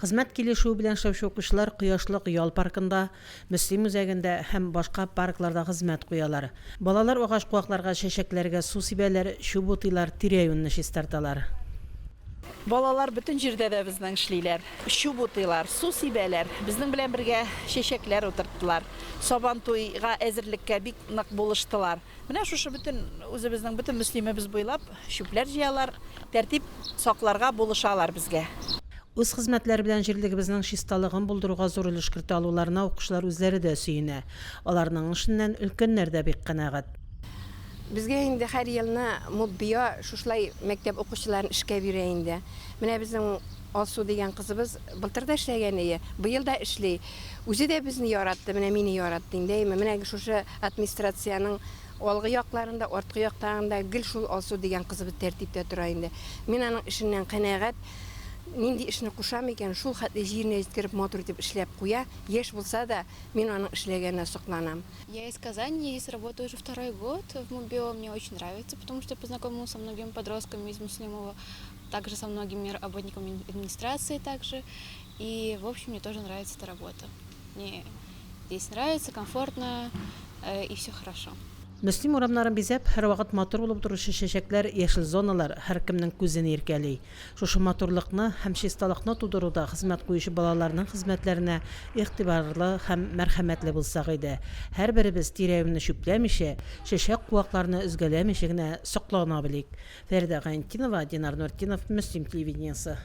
Хезмәт килешүе белән эшләүче укучылар Кояшлык ял паркында, Мөслим үзәгендә һәм башка паркларда хезмәт куялар. Балалар агач куакларга, чәчәкләргә су сибәләр, чүп утыйлар, тирә-юньне чистарталар. Балалар бүтән җирдә дә безнең эшлиләр. Чүп утыйлар, су сибәләр. Безнең белән бергә чәчәкләр утырттылар. Сабан туйга әзерлеккә бик нык булыштылар. Менә шушы бүтән үзебезнең бүтән мөслимебез буйлап чүпләр җыялар, тәртип сакларга булышалар безгә. Үз хезмәтләре белән җирлегебезнең чисталыгын булдыруга зур өлеш кертә алуларына укучылар үзләре дә сөенә. Аларның эшеннән өлкәннәр дә бик канәгать. Безгә инде һәр елны мудбия шушлай мәктәп укучыларын эшкә бирә инде. Менә безнең Алсу дигән кызыбыз былтыр да эшләгән иде, быел да эшли. Үзе дә безне яратты, менә мине яратты инде. Менә шушы администрациянең алгы якларында, арткы яктарында гел шул Алсу дигән кызыбыз тәртиптә тора инде. Мин аның эшеннән канәгать. Нинди эшне кушам икән, шул хәтле җиренә җиткереп матур итеп эшләп куя. Яшь булса да, мин аның эшләгәненә сокланам. Я из Казани, я здесь работаю уже второй год в МУБИО. Мне очень нравится, потому что я познакомилась со многими подростками из Муслимова, также со многими работниками администрации также. И, в общем, мне тоже нравится эта работа. Мне здесь нравится, комфортно и все хорошо. Мөслим урамнарын бизәп, һәр вакыт матур булып торучы чәчәкләр, яшел зоналар һәркемнең күзен иркәли. Шушы матурлыкны һәм чисталыкны тудыруда хезмәт куючы балаларның хезмәтләренә игътибарлы һәм мәрхәмәтле булсак иде. Һәрберебез тирә-юньне чүпләмичә, чәчәк куакларны өзгәләмичә генә саклана белик. Фәридә Гайнтинова, Динар Нуртдинов, Мөслим телевидениесе.